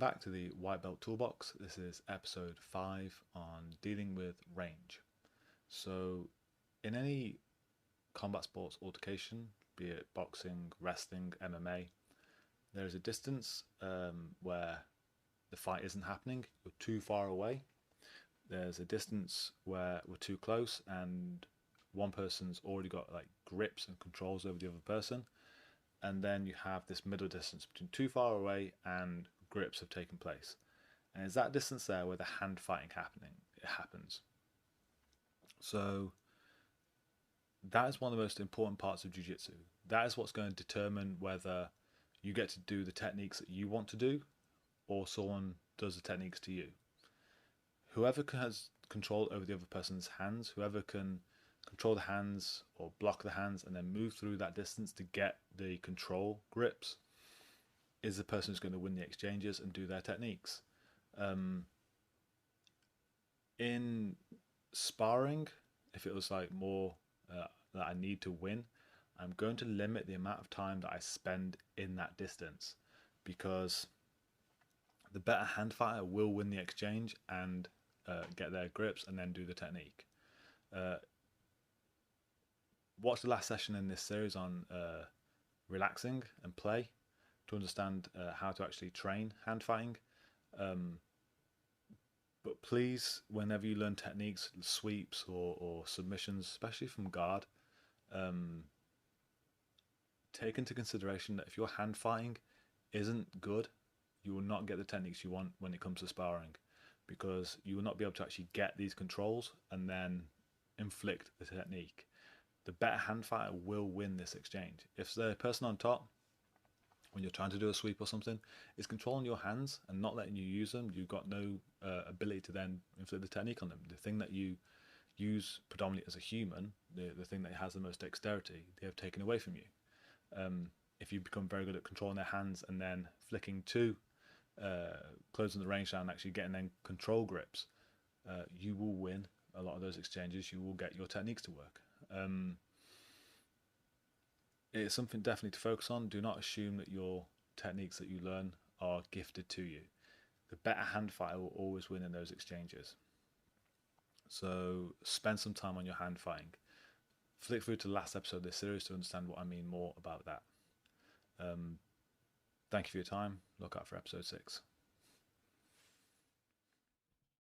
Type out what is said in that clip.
back to the White Belt Toolbox. This is episode 5 on dealing with range. So, in any combat sports altercation, be it boxing, wrestling, MMA, there is a distance where the fight isn't happening, you're too far away. There's a distance where we're too close and one person's already got like grips and controls over the other person. And then you have this middle distance between too far away and grips have taken place. And it's that distance there where the hand fighting happens. So that is one of the most important parts of Jiu-Jitsu. That is what's going to determine whether you get to do the techniques that you want to do or someone does the techniques to you. Whoever has control over the other person's hands, whoever can control the hands or block the hands and then move through that distance to get the control grips, is the person who's going to win the exchanges and do their techniques. In sparring, if it was like more that I need to win, I'm going to limit the amount of time that I spend in that distance, because the better hand fighter will win the exchange and get their grips and then do the technique. Watch the last session in this series on relaxing and play to understand how to actually train hand fighting. But please, whenever you learn techniques, sweeps or submissions, especially from guard, take into consideration that if your hand fighting isn't good, you will not get the techniques you want when it comes to sparring, because you will not be able to actually get these controls and then inflict the technique. The better hand fighter will win this exchange. If the person on top, when you're trying to do a sweep or something, is controlling your hands and not letting you use them, you've got no ability to then inflict the technique on them. The thing that you use predominantly as a human, the thing that has the most dexterity, they have taken away from you. If you become very good at controlling their hands and then flicking to closing the range down and actually getting then control grips, you will win a lot of those exchanges. You will get your techniques to work. It's something definitely to focus on. Do not assume that your techniques that you learn are gifted to you. The better hand fighter will always win in those exchanges. So spend some time on your hand fighting. Flick through to the last episode of this series to understand what I mean more about that. Thank you for your time. Look out for episode 6.